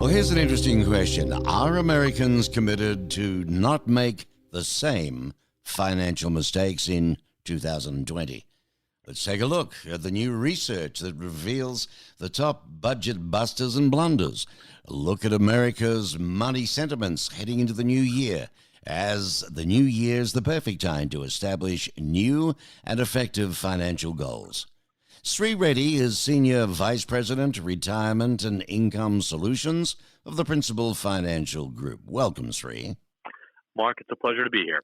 here's an interesting question. Are Americans committed to not make the same financial mistakes in 2020? Let's take a look at the new research that reveals the top budget busters and blunders. A look at America's money sentiments heading into the new year, as the new year is the perfect time to establish new and effective financial goals. Reddy is Senior Vice President, Retirement and Income Solutions of the Principal Financial Group. Welcome, Sri. Mark, it's a pleasure to be here.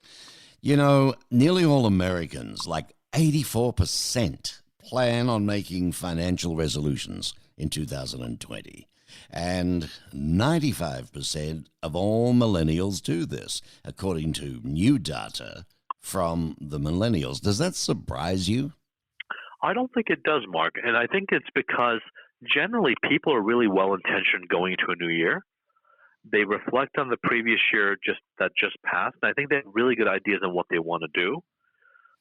You know, nearly all Americans, like 84%, plan on making financial resolutions in 2020. And 95% of all millennials do this, according to new data from the Millennials. Does that surprise you? I don't think it does, Mark. And I think it's because generally people are really well-intentioned going into a new year. They reflect on the previous year that just passed. And I think they have really good ideas on what they want to do.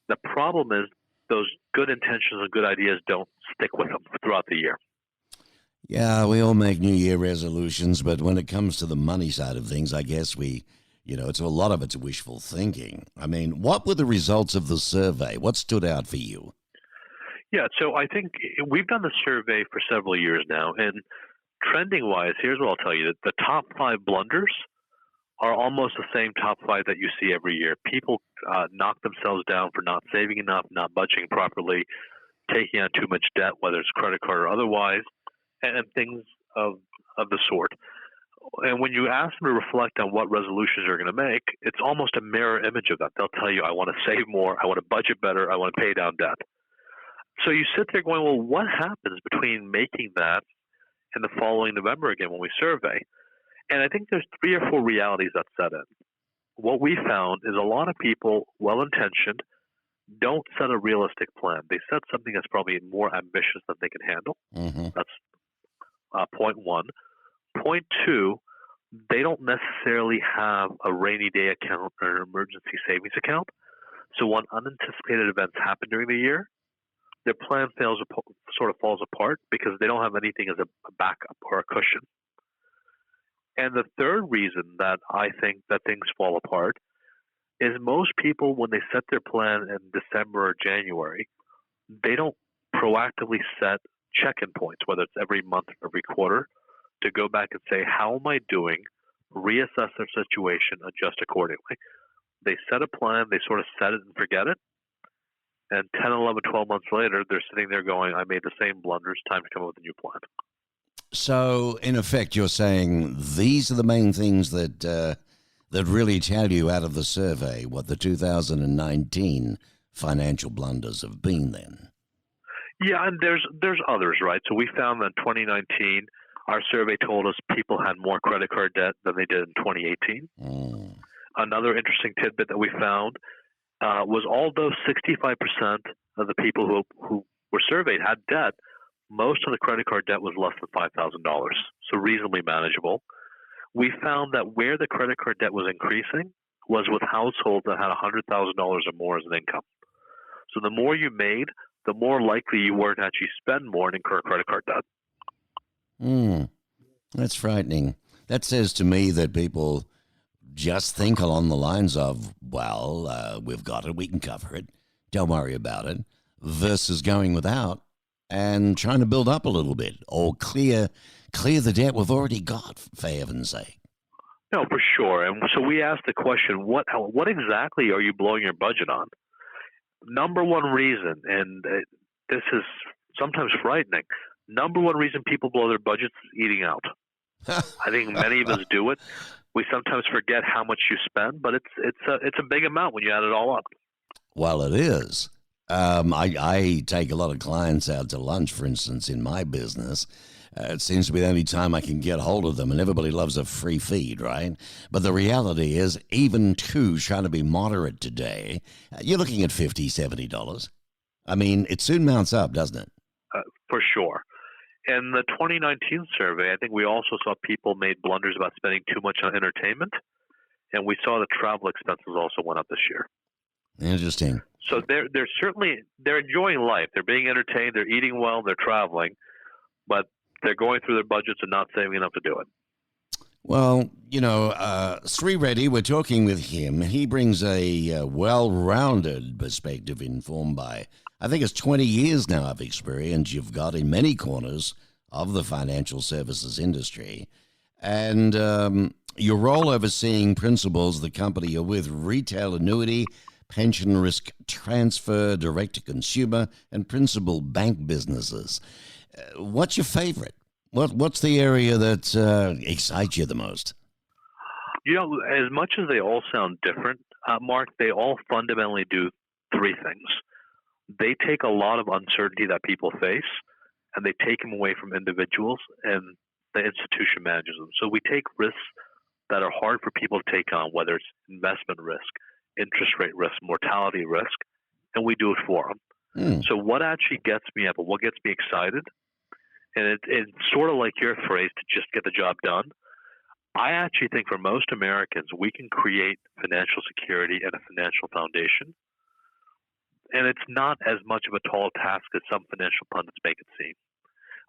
The problem is those good intentions and good ideas don't stick with them throughout the year. Yeah, we all make New Year resolutions, but when it comes to the money side of things, I guess it's a lot of it's wishful thinking. I mean, what were the results of the survey? What stood out for you? Yeah, so I think we've done the survey for several years now, and trending-wise, here's what I'll tell you. The top 5 blunders are almost the same top 5 that you see every year. People knock themselves down for not saving enough, not budgeting properly, taking on too much debt, whether it's credit card or otherwise, and things of the sort. And when you ask them to reflect on what resolutions they're going to make, it's almost a mirror image of that. They'll tell you, I want to save more, I want to budget better, I want to pay down debt. So you sit there going, well, what happens between making that and the following November again when we survey? And I think there's 3 or 4 realities that set in. What we found is a lot of people, well-intentioned, don't set a realistic plan. They set something that's probably more ambitious than they can handle. Mm-hmm. That's point 1. Point 2, they don't necessarily have a rainy day account or an emergency savings account. So when unanticipated events happen during the year, their plan sort of falls apart because they don't have anything as a backup or a cushion. And the third reason that I think that things fall apart is most people, when they set their plan in December or January, they don't proactively set check-in points, whether it's every month or every quarter, to go back and say, how am I doing, reassess their situation, adjust accordingly. They set a plan, they sort of set it and forget it. And 10, 11, 12 months later, they're sitting there going, I made the same blunders, time to come up with a new plan. So, in effect, you're saying these are the main things that really tell you out of the survey what the 2019 financial blunders have been then. Yeah, and there's others, right? So we found that in 2019, our survey told us people had more credit card debt than they did in 2018. Another interesting tidbit that we found was although 65% of the people who were surveyed had debt, most of the credit card debt was less than $5,000, so reasonably manageable. We found that where the credit card debt was increasing was with households that had $100,000 or more as an income. So the more you made, the more likely you were to actually spend more and incur credit card debt. That's frightening. That says to me that people just think along the lines of, well, we've got it, we can cover it, don't worry about it, versus going without and trying to build up a little bit or clear the debt we've already got, for heaven's sake. No, for sure. And so we asked the question, what exactly are you blowing your budget on? Number one reason, and this is sometimes frightening, number one reason people blow their budgets is eating out. I think many of us do it. We sometimes forget how much you spend, but it's a big amount when you add it all up. Well, it is. I take a lot of clients out to lunch, for instance, in my business. It seems to be the only time I can get hold of them, and everybody loves a free feed, right? But the reality is, even two trying to be moderate today, you're looking at $50, $70. I mean, it soon mounts up, doesn't it? For sure. In the 2019 survey, I think we also saw people made blunders about spending too much on entertainment, and we saw the travel expenses also went up this year. Interesting. So they're enjoying life. They're being entertained. They're eating well. They're traveling, but they're going through their budgets and not saving enough to do it. Well, Sri Reddy, we're talking with him. He brings a well-rounded perspective informed by, I think it's 20 years now of experience you've got in many corners of the financial services industry. And your role overseeing principals the company you're with, retail annuity, pension risk transfer, direct-to-consumer, and principal bank businesses. What's your favorite? What's the area that excites you the most? As much as they all sound different, Mark, they all fundamentally do three things. They take a lot of uncertainty that people face, and they take them away from individuals, and the institution manages them. So we take risks that are hard for people to take on, whether it's investment risk, interest rate risk, mortality risk, and we do it for them. So what actually gets me up and what gets me excited, and it's sort of like your phrase, to just get the job done. I actually think for most Americans, we can create financial security and a financial foundation. And it's not as much of a tall task as some financial pundits make it seem.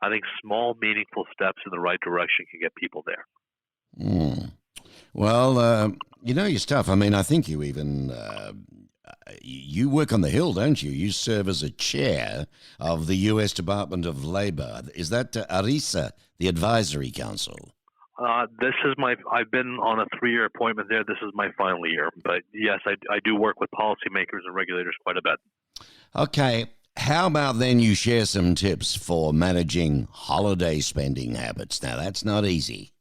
I think small, meaningful steps in the right direction can get people there. Well, you know your stuff. I mean, I think you even, you work on the Hill, don't you? You serve as a chair of the U.S. Department of Labor. Is that ERISA, the Advisory Council? I've been on a 3-year appointment there. This is my final year. But yes, I do work with policymakers and regulators quite a bit. Okay. How about then you share some tips for managing holiday spending habits? Now, that's not easy.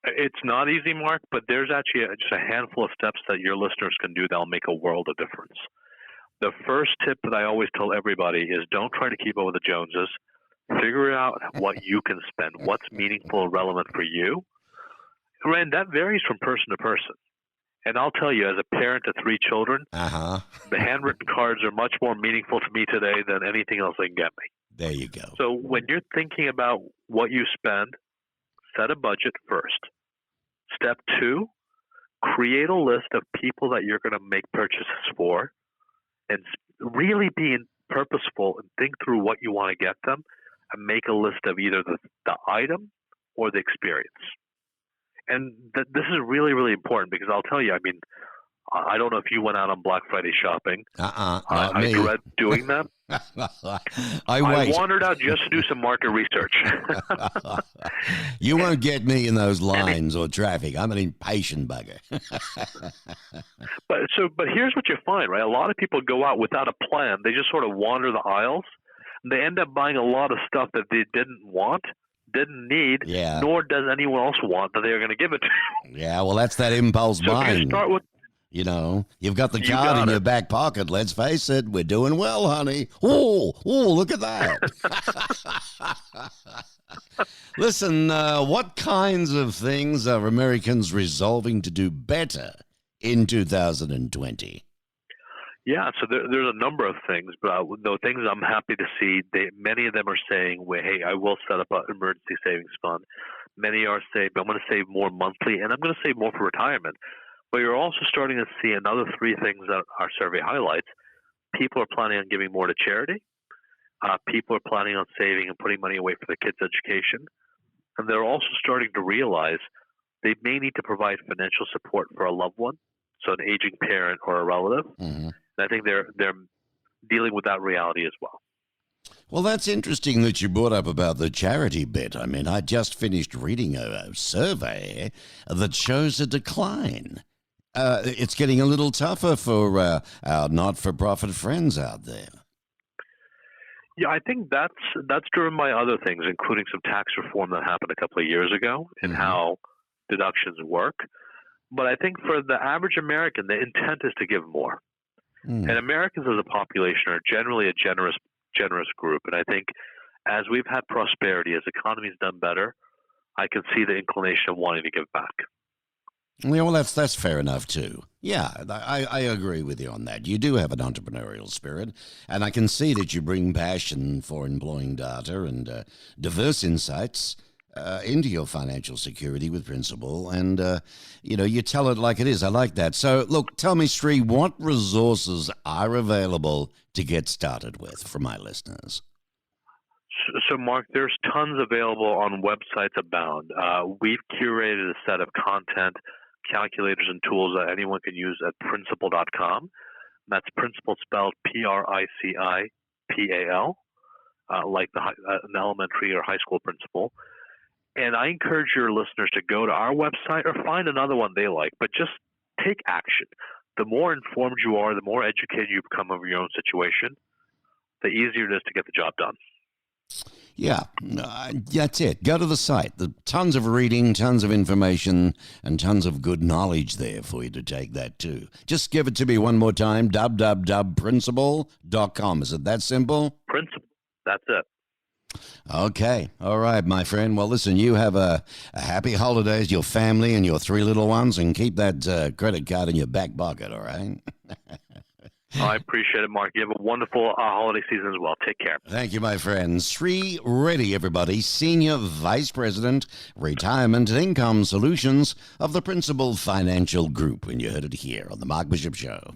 It's not easy, Mark, but there's actually just a handful of steps that your listeners can do that will make a world of difference. The first tip that I always tell everybody is don't try to keep up with the Joneses. Figure out what you can spend, what's meaningful and relevant for you. And that varies from person to person. And I'll tell you, as a parent of 3 children, the handwritten cards are much more meaningful to me today than anything else they can get me. There you go. So when you're thinking about what you spend, set a budget first. Step 2, create a list of people that you're going to make purchases for and really be purposeful and think through what you want to get them and make a list of either the item or the experience. And this is really, really important because I'll tell you, I mean, I don't know if you went out on Black Friday shopping. I dread doing that. I wandered out just to do some market research. You won't get me in those lines or traffic. I'm an impatient bugger. But here's what you find, right? A lot of people go out without a plan. They just sort of wander the aisles. And they end up buying a lot of stuff that they didn't want, didn't need, nor does anyone else want that they're going to give it to. Yeah, well, that's that impulse buying. You start with, you've got the card in your back pocket. Let's face it, we're doing well, honey. Oh, look at that. Listen, what kinds of things are Americans resolving to do better in 2020? Yeah, so there's a number of things, but the things I'm happy to see, many of them are saying, well, hey, I will set up an emergency savings fund. Many are saying, I'm going to save more monthly, and I'm going to save more for retirement. But you're also starting to see another 3 things that our survey highlights. People are planning on giving more to charity. People are planning on saving and putting money away for their kids' education. And they're also starting to realize they may need to provide financial support for a loved one, so an aging parent or a relative. Mm-hmm. And I think they're dealing with that reality as well. Well, that's interesting that you brought up about the charity bit. I mean, I just finished reading a survey that shows a decline. It's getting a little tougher for our not-for-profit friends out there. Yeah, I think that's driven by other things, including some tax reform that happened a couple of years ago and how deductions work. But I think for the average American, the intent is to give more. And Americans as a population are generally a generous group. And I think as we've had prosperity, as the economy's done better, I can see the inclination of wanting to give back. Yeah, well, that's fair enough, too. Yeah, I agree with you on that. You do have an entrepreneurial spirit, and I can see that you bring passion for employing data and diverse insights into your financial security with principle, and you tell it like it is. I like that. So look, tell me, Sri, what resources are available to get started with for my listeners? So, Mark, there's tons available on websites abound. We've curated a set of content, calculators, and tools that anyone can use at principal.com. That's principal spelled Pricipal, like an elementary or high school principal. And I encourage your listeners to go to our website or find another one they like, but just take action. The more informed you are, the more educated you become of your own situation, the easier it is to get the job done. Yeah, that's it. Go to the site. There's tons of reading, tons of information, and tons of good knowledge there for you to take that too. Just give it to me one more time, www.principal.com. Is it that simple? Principal. That's it. Okay. All right, my friend. Well, listen, you have a happy holidays, your family and your 3 little ones, and keep that credit card in your back pocket, all right? I appreciate it, Mark. You have a wonderful holiday season as well. Take care. Thank you, my friend. Sri Reddy, everybody, Senior Vice President, Retirement and Income Solutions of the Principal Financial Group. And you heard it here on The Mark Bishop Show.